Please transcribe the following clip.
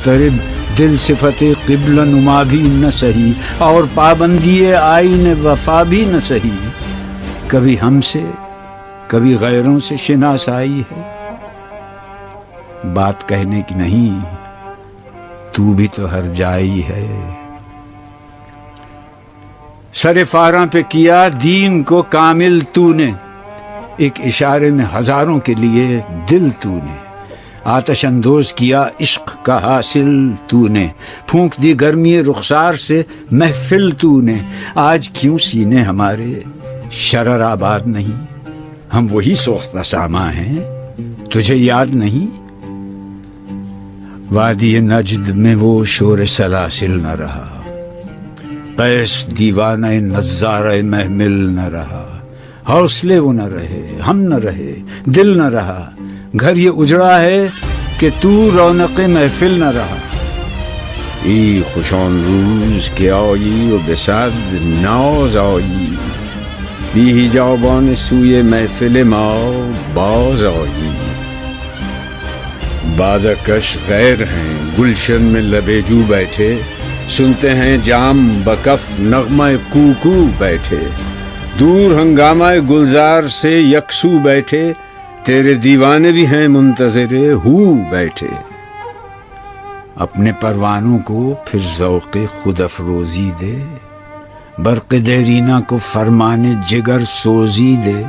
مضطرب، دل صفت قبلہ نما بھی نہ سہی، اور پابندی آئین وفا بھی نہ سہی۔ کبھی ہم سے کبھی غیروں سے شناسائی ہے، بات کہنے کی نہیں، تو بھی تو ہر جائی ہے۔ سر فاراں پہ کیا دین کو کامل تو نے، ایک اشارے میں ہزاروں کے لیے دل تو نے، آتش اندوز کیا عشق کا حاصل تو نے، پھونک دی گرمی رخسار سے محفل تو نے۔ آج کیوں سینے ہمارے شرر آباد نہیں، ہم وہی سوختہ ساما ہیں، تجھے یاد نہیں؟ وادی نجد میں وہ شور سلاسل نہ رہا، قیس دیوانہ نظارہ محمل نہ رہا، حوصلے وہ نہ رہے، ہم نہ رہے، دل نہ رہا، گھر یہ اجڑا ہے کہ تو رونق محفل نہ رہا۔ ای خوشان روز کے آئی و بصد ناز آئی، بی حجابان سوی محفل ما باز آئی۔ بادکش غیر ہیں گلشن میں لبے جو بیٹھے، سنتے ہیں جام بکف نغمہ کوکو بیٹھے، دور ہنگامہ گلزار سے یکسو بیٹھے، تیرے دیوانے بھی ہیں منتظر ہو بیٹھے۔ اپنے پروانوں کو پھر ذوق خود افروزی دے، برق دیرینہ کو فرمان جگر سوزی دے۔